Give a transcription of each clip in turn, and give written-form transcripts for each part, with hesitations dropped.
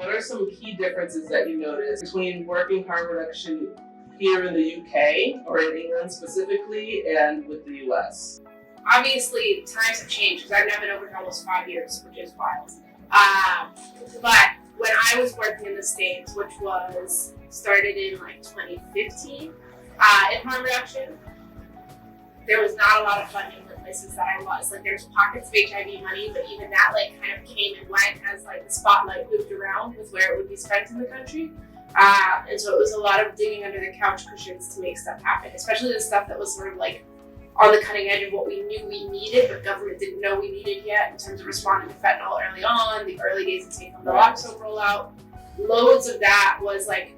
What are some key differences that you notice between working harm reduction here in the UK or in England specifically and with the US? Obviously, times have changed because I've now been over here almost 5 years, which is wild. But when I was working in the States, which was started in like 2015, in harm reduction, there was not a lot of funding for places that I was. Like there's pockets of HIV money, but even that like kind of came and went as like the spotlight moved around with where it would be spent in the country. And so it was a lot of digging under the couch cushions to make stuff happen, especially the stuff that was sort of like on the cutting edge of what we knew we needed, but government didn't know we needed yet in terms of responding to fentanyl early on, the early days of taking the naloxone rollout. Loads of that was like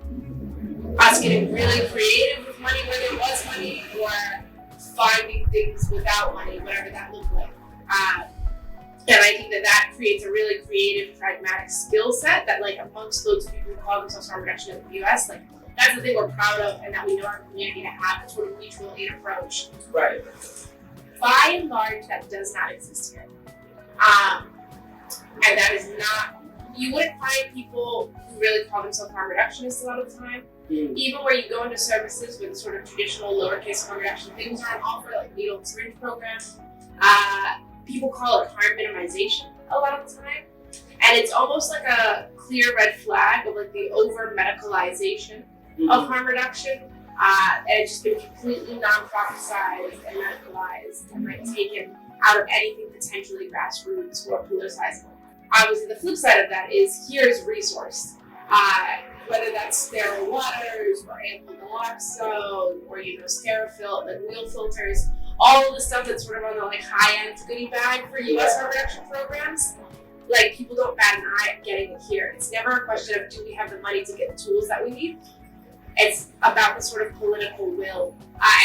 us getting really creative with money where there was money, or finding things without money, whatever that looked like. And I think that creates a really creative, pragmatic skill set that like amongst loads of people who call themselves harm reduction in the US, like that's the thing we're proud of and that we know our community to have a sort of mutual aid approach. Right. By and large, that does not exist here. And that is not, you wouldn't find people who really call themselves harm reductionists a lot of the time. Even where you go into services with sort of traditional lowercase harm reduction things are on offer, like needle and syringe program. People call it harm minimization a lot of the time. And it's almost like a clear red flag of like the over medicalization of harm reduction. And it's just been completely non-prophesized and medicalized and like taken out of anything potentially grassroots or politicizable. Obviously, the flip side of that is here's resource. Whether that's sterile waters or ample naloxone or Sterafil, like wheel filters, all of the stuff that's sort of on the like high-end goodie bag for U.S. harm reduction programs. Like people don't bat an eye at getting it here. It's never a question of do we have the money to get the tools that we need. It's about the sort of political will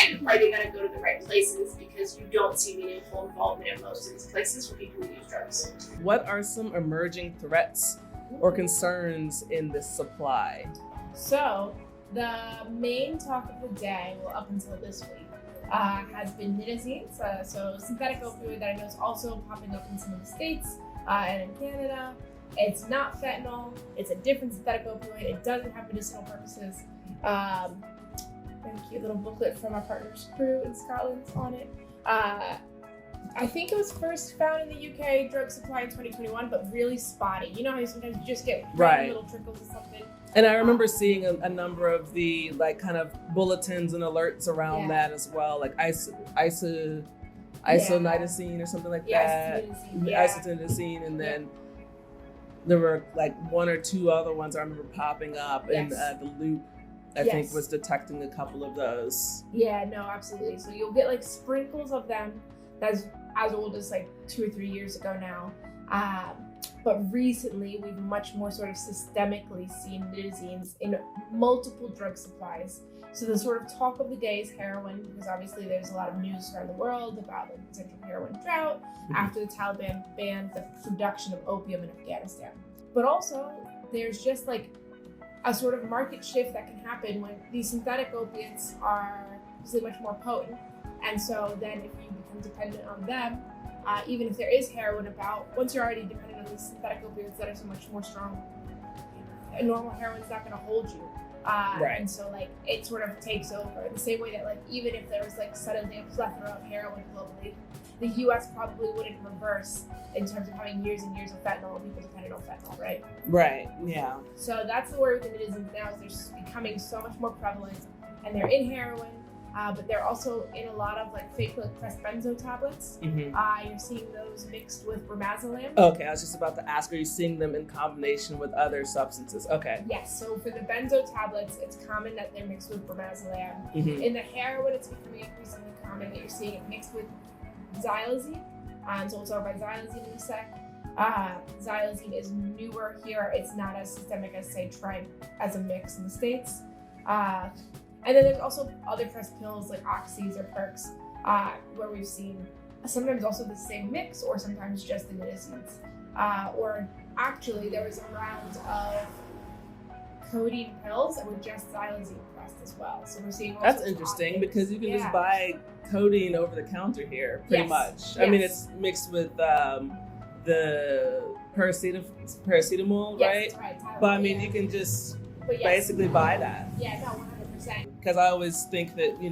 and are they going to go to the right places, because you don't see meaningful involvement in most of these places for people who use drugs. What are some emerging threats or concerns in this supply? So the main talk of the day, well, up until this week, has been nitazines, so synthetic opioid that I know is also popping up in some of the states and in Canada. It's not fentanyl, it's a different synthetic opioid. It doesn't have medicinal purposes. Very cute little booklet from our partner's crew in Scotland on it. I think it was first found in the UK drug supply in 2021, but really spotty. You know how sometimes you just get little trickles of something? And I remember seeing a number of the like kind of bulletins and alerts around that as well, like isonitazine or something like that. Isonitazine, and then there were like one or two other ones I remember popping up, and the Loop I think was detecting a couple of those. Yeah, no, absolutely. So you'll get like sprinkles of them that's as old as like 2 or 3 years ago now. But recently we've much more sort of systemically seen nitazines in multiple drug supplies. So the sort of talk of the day is heroin, because obviously there's a lot of news around the world about the potential heroin drought after the Taliban banned the production of opium in Afghanistan. But also there's just like a sort of market shift that can happen when these synthetic opiates are obviously much more potent. And so then if you become dependent on them, even if there is heroin about, once you're already dependent on these synthetic opioids that are so much more strong, a normal heroin's not going to hold you. And so like it sort of takes over in the same way that like even if there was like suddenly a plethora of heroin globally, the US probably wouldn't reverse in terms of having years and years of fentanyl and people dependent on fentanyl, right? Right, yeah. So that's the worry with the nitazines now, is they're becoming so much more prevalent, and they're in heroin, but they're also in a lot of like fake like pressed benzo tablets. You're seeing those mixed with bromazepam. Okay, I was just about to ask, are you seeing them in combination with other substances? Okay. Yes, so for the benzo tablets, it's common that they're mixed with bromazepam. In the heroin, it's becoming increasingly common that you're seeing it mixed with Xylazine. So we'll talk about Xylazine in a sec. Xylazine is newer here. It's not as systemic as, say, Tryme as a mix in the States. And then there's also other pressed pills like Oxys or Perks, where we've seen sometimes also the same mix or sometimes just the nitazines. Or actually, there was a round of codeine pills that were just Xylazine pressed as well. So we're seeing all That's interesting because you can just buy codeine over the counter here, pretty much. I mean, it's mixed with the paracetamol, Yes, right? Tylenol, But I mean, yeah. you can just But yes. basically buy that. Yeah, no, 100%. Because I always think that,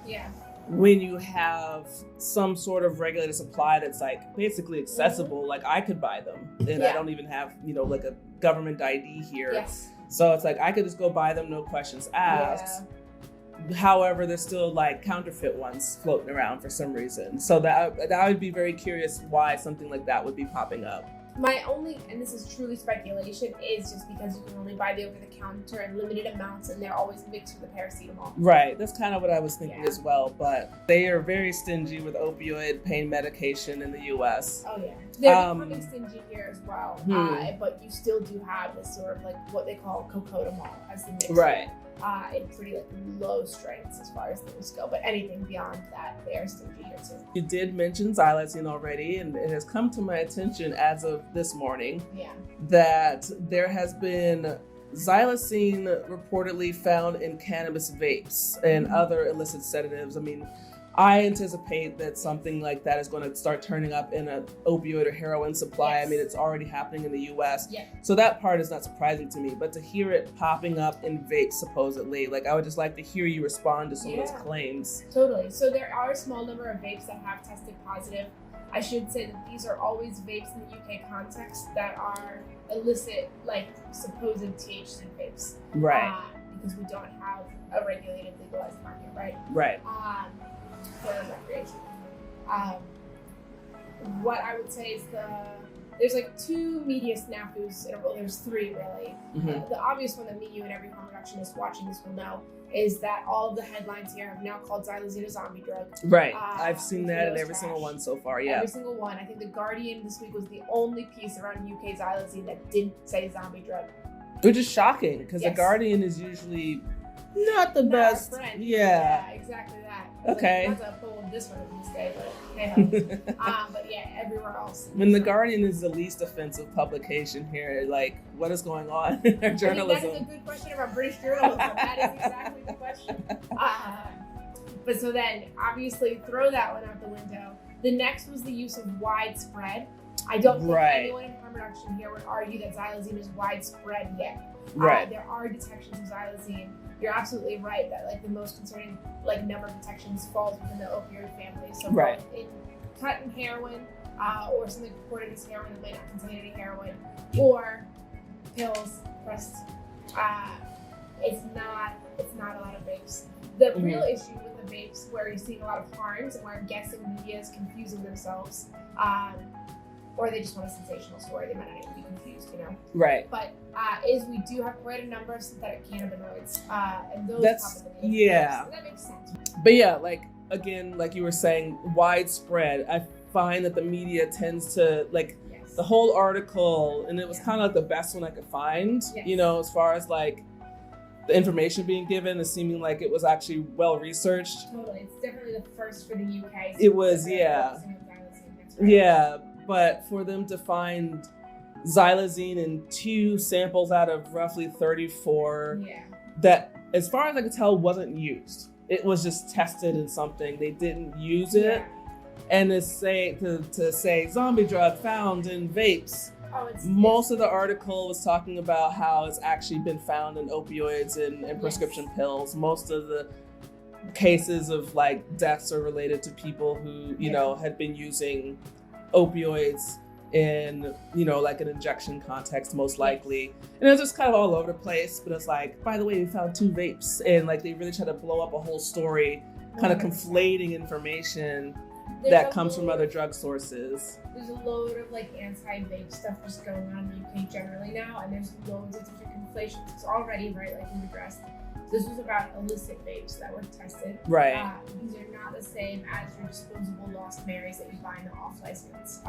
Yeah. when you have some sort of regulated supply that's like basically accessible, like I could buy them and I don't even have, like a government ID here. Yes. So it's like I could just go buy them, no questions asked. Yeah. However, there's still like counterfeit ones floating around for some reason. So that I would be very curious why something like that would be popping up. My only, and this is truly speculation, is just because you can only buy the over-the-counter in limited amounts, and they're always mixed with the paracetamol. Right, that's kind of what I was thinking as well. But they are very stingy with opioid pain medication in the U.S. Oh yeah, they're becoming stingy here as well. But you still do have this sort of like what they call cocodamol as the mixture. Right. In pretty like low strengths as far as things go, but anything beyond that, they are stingy here too. You did mention Xylazine already, and it has come to my attention as of this morning that there has been Xylazine reportedly found in cannabis vapes and other illicit sedatives. I mean, I anticipate that something like that is going to start turning up in an opioid or heroin supply. Yes. I mean, it's already happening in the U.S. Yeah. So that part is not surprising to me. But to hear it popping up in vapes, supposedly, like I would just like to hear you respond to some of those claims. Totally. So there are a small number of vapes that have tested positive. I should say that these are always vapes in the UK context that are illicit, like supposed THC vapes. Right. Because we don't have a regulated, legalized market, right? Right. For recreation. What I would say is there's like two media snafus in a row. There's three really. Mm-hmm. The obvious one that me, you, and every harm reductionist watching this will know is that all of the headlines here have now called Xylazine a zombie drug. Right. I've seen that in every trash. single one so far. Yeah. Every single one. I think the Guardian this week was the only piece around UK Xylazine that didn't say zombie drug. Which is shocking because the Guardian is usually not the best. Friend. Yeah. Exactly that. Okay. Like, not to pull this one in this day, but hey, but yeah, everywhere else. When the Guardian is the least offensive publication here, like what is going on in our journalism? I think that is a good question about British journalism. That is exactly the question. But so then, obviously, throw that one out the window. The next was the use of widespread. I don't think anyone in harm reduction here would argue that Xylazine is widespread yet. Right. There are detections of Xylazine. You're absolutely right that like the most concerning like number of detections falls within the opioid family. So both in cut and heroin, or something reported as heroin that might not contain any heroin, or pills, pressed. It's not a lot of vapes. The real issue with the vapes, where you're seeing a lot of harms, and where I'm guessing media is confusing themselves, or they just want a sensational story. They might not even be confused, Right. But is we do have quite a number of synthetic cannabinoids, and those That's pop in the vapes. So that makes sense. But yeah, like again, like you were saying, widespread. I find that the media tends to like the whole article, and it was kind of like the best one I could find. As far as like the information being given, is seeming like it was actually well researched. Totally, it's definitely the first for the UK. So it was, yeah. But for them to find Xylazine in 2 samples out of roughly 34 that, as far as I could tell, wasn't used. It was just tested in something. They didn't use it. And to say zombie drug found in vapes. Most of the article was talking about how it's actually been found in opioids and prescription pills. Most of the cases of like deaths are related to people who, had been using opioids in, like an injection context, most likely. And it was just kind of all over the place, but it's like, by the way, we found 2 vapes, and like they really try to blow up a whole story, kind of conflating information that comes from other drug sources. There's a load of like anti-vape stuff just going on in the UK generally now, and there's loads of different conflations. It's already like we've addressed. This was about illicit vapes that were tested. Right. These are not the same as your disposable Lost Marys that you buy in the off license.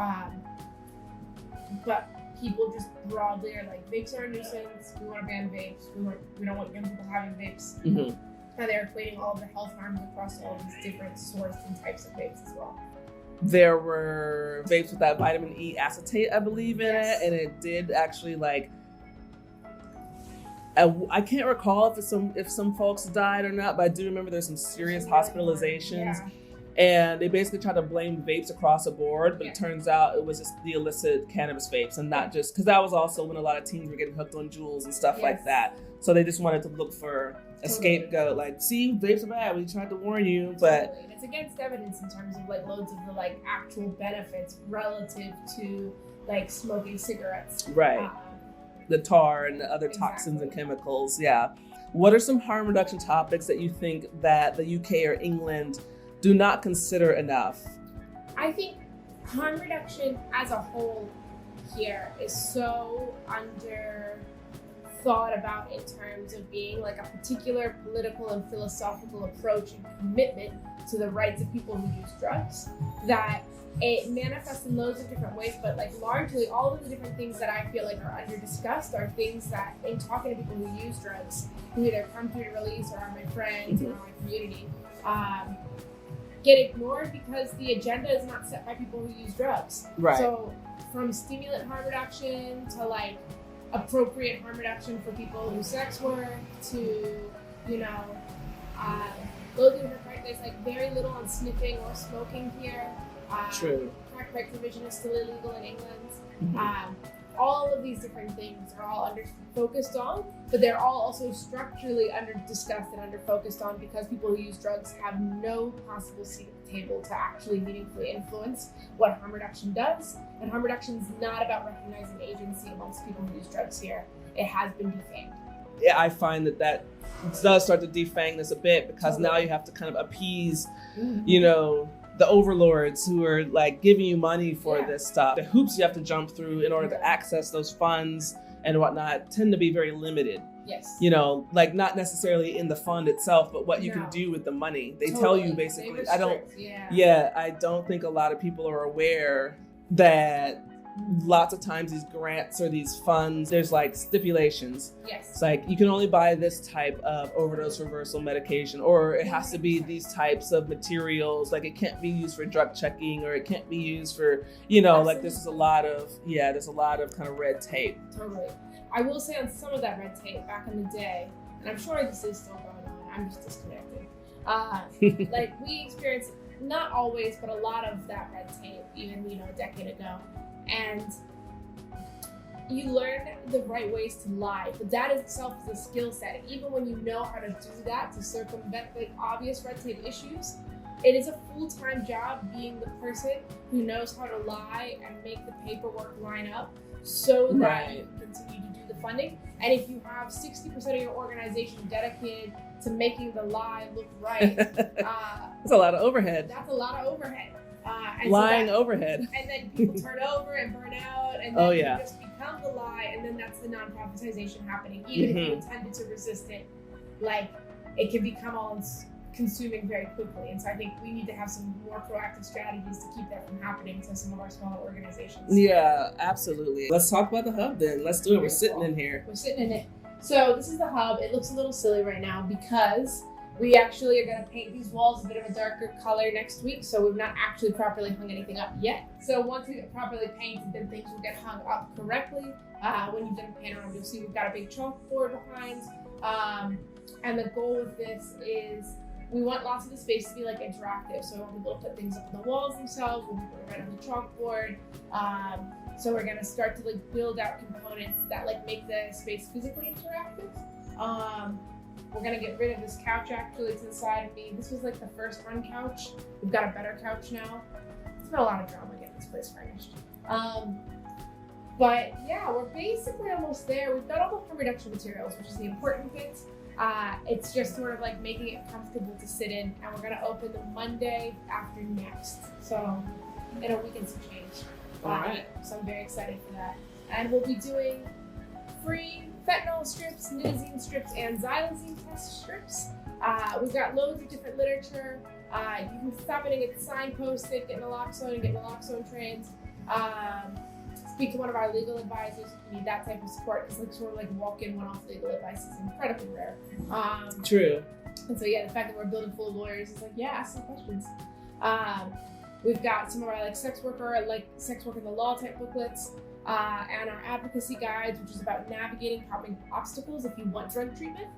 But people just broadly are like, vapes are a nuisance. We want to ban vapes. We don't want young people having vapes. Mm-hmm. And they're equating all of the health harms across all these different sorts and types of vapes as well. There were vapes with that vitamin E acetate, I believe, in it, and it did actually like. I can't recall if some folks died or not, but I do remember there's some serious hospitalizations. And they basically tried to blame vapes across the board, but Yeah. it turns out it was just the illicit cannabis vapes, and not just because that was also when a lot of teens were getting hooked on Juuls and stuff like Yes. that. So they just wanted to look for a Totally. scapegoat, like, see, vapes are bad. We tried to warn you, but Totally. And it's against evidence in terms of like loads of the like actual benefits relative to like smoking cigarettes. right, the tar and the other Exactly. toxins and chemicals. Yeah. What are some harm reduction topics that you think that the UK or England do not consider enough? I think harm reduction as a whole here is so under thought about in terms of being like a particular political and philosophical approach and commitment to the rights of people who use drugs that it manifests in loads of different ways, but like largely all of the different things that I feel like are under discussed are things that in talking to people who use drugs, who either come through to release or are my friends or are my community, get ignored because the agenda is not set by people who use drugs. Right. So from stimulant harm reduction to like appropriate harm reduction for people who sex work to, you know, loads of different, there's like very little on sniffing or smoking here. True. Crack pipe provision is still illegal in England. Mhm. All of these different things are all under focused on, but they're all also structurally under discussed and under focused on because people who use drugs have no possible seat at the table to actually meaningfully influence what harm reduction does. And harm reduction is not about recognizing agency amongst people who use drugs here. It has been defamed. Yeah, I find that does start to defang this a bit because Totally. now you have to kind of appease, you know, the overlords who are like giving you money for Yeah. this stuff. The hoops you have to jump through in order to access those funds and whatnot tend to be very limited. Yes. You know, like not necessarily in the fund itself, but what you No. can do with the money. They tell Totally. you They basically, I don't, restrict, yeah. yeah, I don't think a lot of people are aware that lots of times these grants or these funds, there's like stipulations. Yes. It's like you can only buy this type of overdose reversal medication, or it has to be these types of materials. Like it can't be used for drug checking, or it can't be used for, you know, like this is a lot of, there's a lot of kind of red tape. Totally. I will say on some of that red tape back in the day, and I'm sure this is still going on, I'm just disconnected. Like we experienced, not always, but a lot of that red tape, even, you know, a decade ago. And you learn the right ways to lie, but that itself is a skill set. Even when you know how to do that to circumvent the obvious red tape issues, it is a full-time job being the person who knows how to lie and make the paperwork line up so that Right. you can continue to do the funding. And if you have 60% of your organization dedicated to making the lie look right, That's a lot of overhead. that's a lot of overhead. And Lying so that, overhead. and then people turn over and burn out, and then Oh, yeah. you just become the lie, and then that's the non-profitization happening. Even if you intended to resist it, like it can become all consuming very quickly. And so I think we need to have some more proactive strategies to keep that from happening to some of our smaller organizations. Yeah, absolutely. Let's talk about the hub then. Let's do it. We're sitting in here. We're sitting in it. So this is the hub. It looks a little silly right now because we actually are going to paint these walls a bit of a darker color next week. So we've not actually properly hung anything up yet. So once we get properly painted, then things will get hung up correctly. When you've done a pan around, you'll see we've got a big chalkboard behind. And the goal with this is we want lots of the space to be like interactive. So we want people to put things up on the walls themselves. We want people to write on the chalkboard. So we're gonna start to like build out components that like make the space physically interactive. We're gonna get rid of this couch actually to the side of me. This was like the first run couch. We've got a better couch now. It's been a lot of drama getting this place furnished. But yeah, we're basically almost there. We've got all the harm reduction materials, which is the important bit. It's just sort of like making it comfortable to sit in, and we're gonna open the Monday after next. So in a week and some change. All right. So I'm very excited for that. And we'll be doing free fentanyl strips, Xylazine strips, and Xylazine test strips. We've got loads of different literature. You can stop in and get signposted, get naloxone, and get naloxone trained. Speak to one of our legal advisors if you need that type of support. It's like sort of like walk-in one-off legal advice is incredibly rare. True. And so yeah, the fact that we're building full of lawyers is like, yeah, ask some questions. We've got some of our like sex work in the law type booklets, and our advocacy guides, which is about navigating common obstacles if you want drug treatment.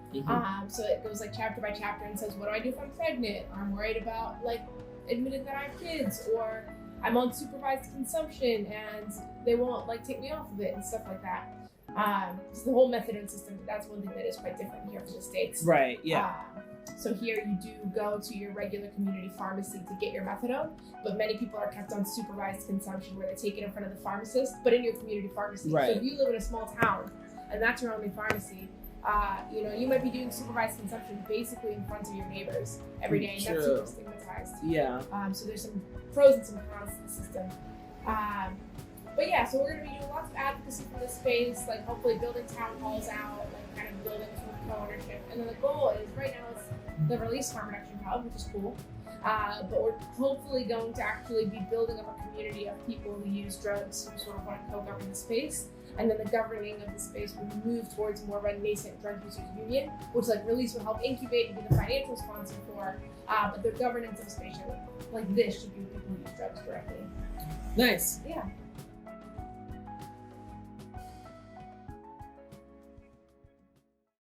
So it goes like chapter by chapter and says, what do I do if I'm pregnant? Or I'm worried about like admitted that I have kids, or I'm on supervised consumption and they won't like take me off of it and stuff like that. So the whole methadone system, that's one thing that is quite different here in the States. Right, yeah. So here you do go to your regular community pharmacy to get your methadone, but many people are kept on supervised consumption where they take it in front of the pharmacist, but in your community pharmacy. Right. So if you live in a small town and that's your only pharmacy, you might be doing supervised consumption basically in front of your neighbors every day, and that's super stigmatized. Yeah. So there's some pros and some cons to the system. But yeah, so we're going to be doing lots of advocacy for this space, like hopefully building town halls out, like kind of building some co-ownership. And then the goal is, right now it's the release harm reduction hub, which is cool. But we're hopefully going to actually be building up a community of people who use drugs who sort of want to co-govern the space. And then the governing of the space will move towards more of a nascent drug users union, which like release will help incubate and be the financial sponsor for. But the governance of a space like this should be with people who use drugs directly. Nice. Yeah.